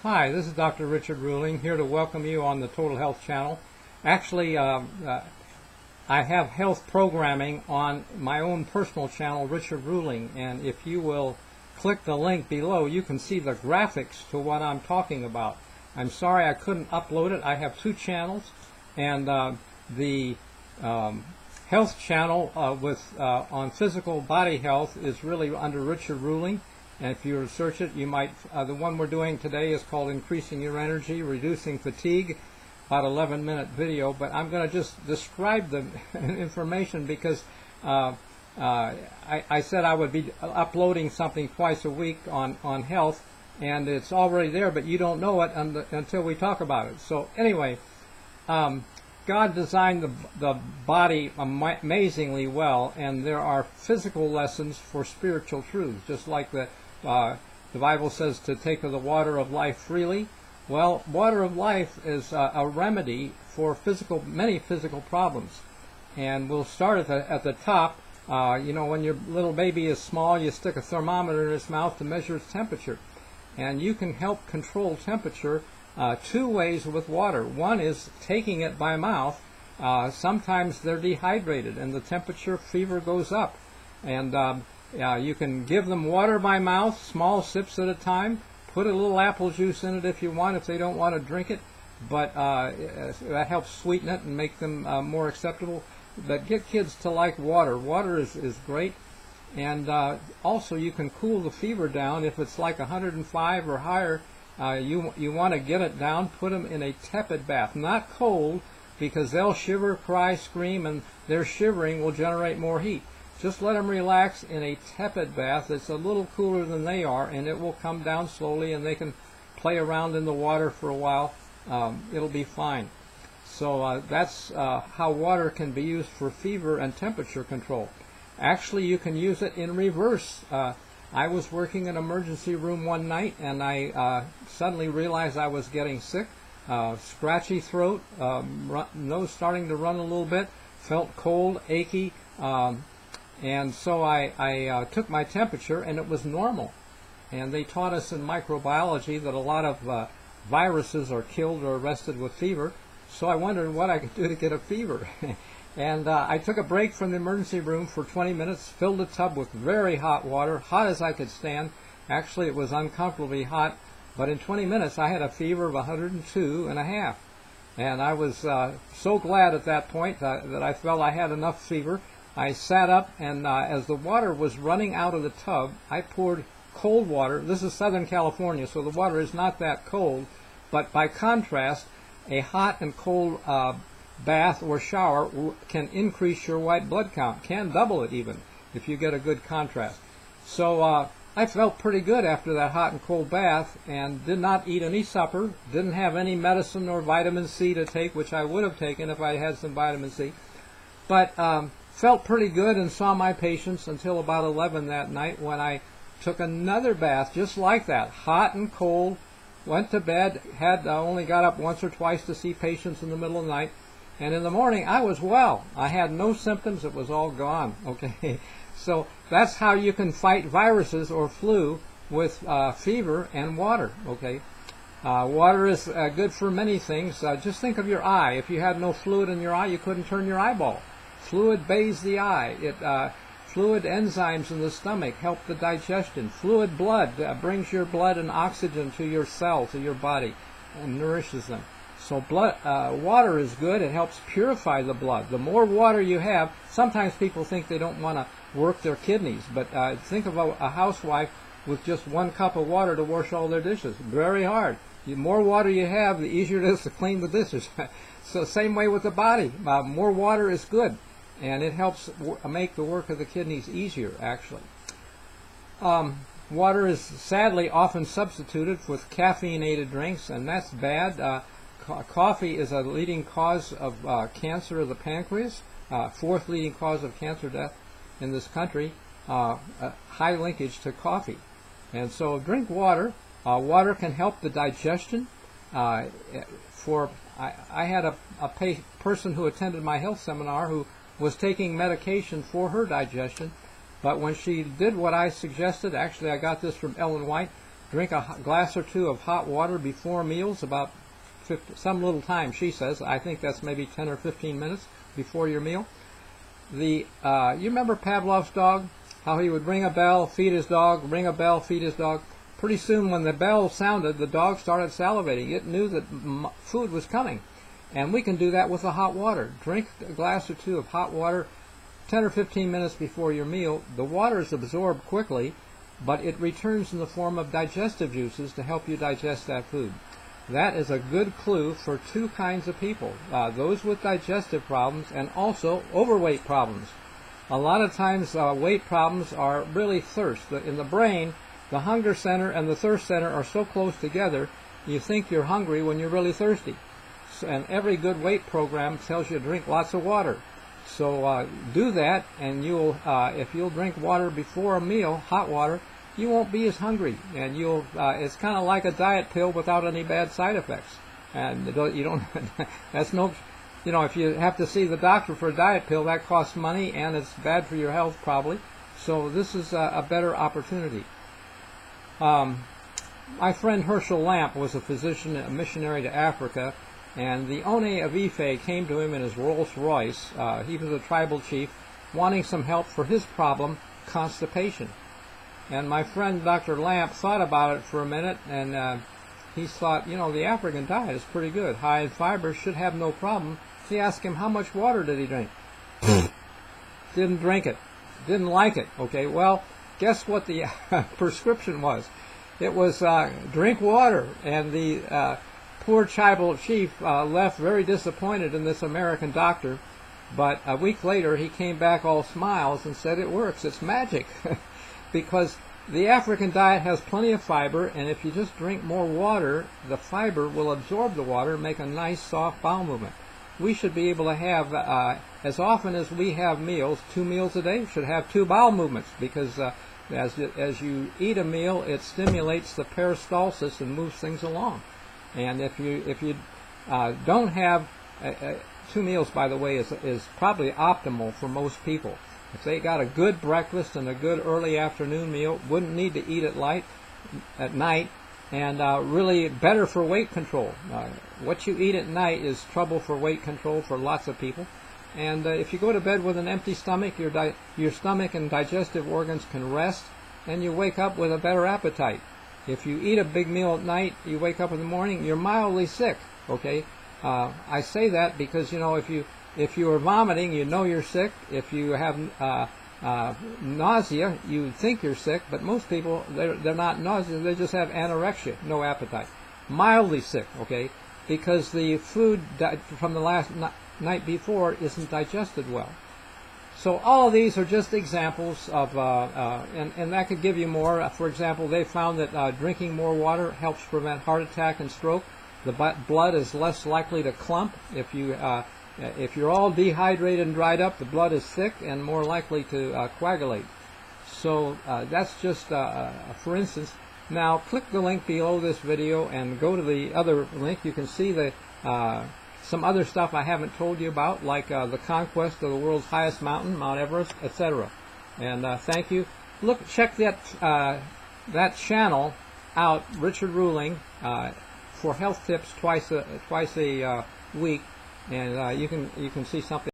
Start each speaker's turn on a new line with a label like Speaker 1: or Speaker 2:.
Speaker 1: Hi, this is Dr. Richard Ruling, here to welcome you on the Total Health Channel. Actually, I have health programming on my own personal channel, Richard Ruling, and if you will click the link below, you can see the graphics to what I'm talking about. I'm sorry I couldn't upload it. I have two channels, and the health channel on physical body health is really under Richard Ruling. And if you search it, you might, the one we're doing today is called Increasing Your Energy, Reducing Fatigue, about 11-minute video, but I'm going to just describe the information because I said I would be uploading something twice a week on health, and it's already there, but you don't know it until we talk about it. So anyway, God designed the body amazingly well, and there are physical lessons for spiritual truths, just like the Bible says to take of the water of life freely. Well, water of life is a remedy for many physical problems. And we'll start at the top. You know, when your little baby is small, you stick a thermometer in its mouth to measure its temperature. And you can help control temperature two ways with water. One is taking it by mouth. Sometimes they're dehydrated and the temperature fever goes up. And you can give them water by mouth, small sips at a time. Put a little apple juice in it if you want, if they don't want to drink it. But that helps sweeten it and make them more acceptable. But get kids to like water. Water is great. And also you can cool the fever down. If it's like 105 or higher, you want to get it down. Put them in a tepid bath. Not cold, because they'll shiver, cry, scream, and their shivering will generate more heat. Just let them relax in a tepid bath. It's a little cooler than they are, and it will come down slowly, and they can play around in the water for a while. It'll be fine. So that's how water can be used for fever and temperature control. Actually, you can use it in reverse. I was working in an emergency room one night, and I suddenly realized I was getting sick. Scratchy throat, nose starting to run a little bit, felt cold, achy, and so I took my temperature, and it was normal. And they taught us in microbiology that a lot of viruses are killed or arrested with fever, so I wondered what I could do to get a fever. And I took a break from the emergency room for 20 minutes, filled a tub with very hot water, hot as I could stand. Actually, it was uncomfortably hot, but in 20 minutes I had a fever of 102.5. And I was so glad at that point that I felt I had enough fever. I sat up, and as the water was running out of the tub, I poured cold water. This is Southern California, so the water is not that cold, but by contrast, a hot and cold bath or shower can increase your white blood count, can double it even, if you get a good contrast. So I felt pretty good after that hot and cold bath, and did not eat any supper, didn't have any medicine or vitamin C to take, which I would have taken if I had some vitamin C, but felt pretty good and saw my patients until about 11 that night, when I took another bath just like that, hot and cold, went to bed, only got up once or twice to see patients in the middle of the night, and in the morning I was well. I had no symptoms, it was all gone. Okay, so that's how you can fight viruses or flu with fever and water. Okay, water is good for many things. Just think of your eye. If you had no fluid in your eye, you couldn't turn your eyeball. Fluid bathes the eye. Fluid enzymes in the stomach help the digestion. Fluid blood brings your blood and oxygen to your cell, to your body, and nourishes them. So water is good. It helps purify the blood. The more water you have, sometimes people think they don't want to work their kidneys, but think of a housewife with just 1 cup of water to wash all their dishes. Very hard. The more water you have, the easier it is to clean the dishes. So same way with the body. More water is good, and it helps make the work of the kidneys easier, actually. Water is sadly often substituted with caffeinated drinks, and that's bad. Coffee is a leading cause of cancer of the pancreas, 4th leading cause of cancer death in this country, high linkage to coffee. And so drink water. Water can help the digestion. I had a person who attended my health seminar who was taking medication for her digestion, but when she did what I suggested, actually I got this from Ellen White, Drink a glass or two of hot water before meals, about some little time, she says. I think that's maybe 10 or 15 minutes before your meal. You remember Pavlov's dog? How he would ring a bell, feed his dog, ring a bell, feed his dog. Pretty soon when the bell sounded, the dog started salivating. It knew that food was coming. And we can do that with the hot water. Drink a glass or two of hot water 10 or 15 minutes before your meal. The water is absorbed quickly, but it returns in the form of digestive juices to help you digest that food. That is a good clue for two kinds of people, those with digestive problems and also overweight problems. A lot of times weight problems are really thirst. In the brain, the hunger center and the thirst center are so close together, you think you're hungry when you're really thirsty. And every good weight program tells you to drink lots of water. So do that, and if you'll drink water before a meal, hot water, you won't be as hungry, and it's kind of like a diet pill without any bad side effects. And you don't that's no, if you have to see the doctor for a diet pill, that costs money and it's bad for your health probably. So this is a better opportunity. My friend Herschel Lamp was a physician, a missionary to Africa, and the One of Ife came to him in his Rolls Royce. He was a tribal chief wanting some help for his problem, constipation. And my friend Dr. Lamp thought about it for a minute, and he thought, the African diet is pretty good. High in fiber, should have no problem. He asked him how much water did he drink. Didn't drink it. Didn't like it. Okay, well, guess what the prescription was? It was drink water. And the poor tribal chief left very disappointed in this American doctor. But a week later, he came back all smiles and said, it works. It's magic. Because the African diet has plenty of fiber, and if you just drink more water, the fiber will absorb the water and make a nice soft bowel movement. We should be able to have, as often as we have meals, 2 meals a day, should have 2 bowel movements, because as you eat a meal, it stimulates the peristalsis and moves things along. And if you don't have 2 meals, by the way, is probably optimal for most people. If they got a good breakfast and a good early afternoon meal, wouldn't need to eat it at night, and really better for weight control. What you eat at night is trouble for weight control for lots of people. And if you go to bed with an empty stomach, your stomach and digestive organs can rest, and you wake up with a better appetite. If you eat a big meal at night, you wake up in the morning, you're mildly sick. Okay, I say that because if you are vomiting, you know you're sick. If you have nausea, you think you're sick, but most people, they're not nauseous, they just have anorexia, no appetite. Mildly sick, okay, because the food from the last night before isn't digested well. So all of these are just examples of, and that could give you more. For example, they found that drinking more water helps prevent heart attack and stroke. The blood is less likely to clump. If you're all dehydrated and dried up, the blood is thick and more likely to coagulate. So that's just for instance. Now click the link below this video and go to the other link. You can see some other stuff I haven't told you about, like the conquest of the world's highest mountain, Mount Everest, etc. And thank you. Check that channel out, Richard Ruling, for health tips twice a week. And you can see something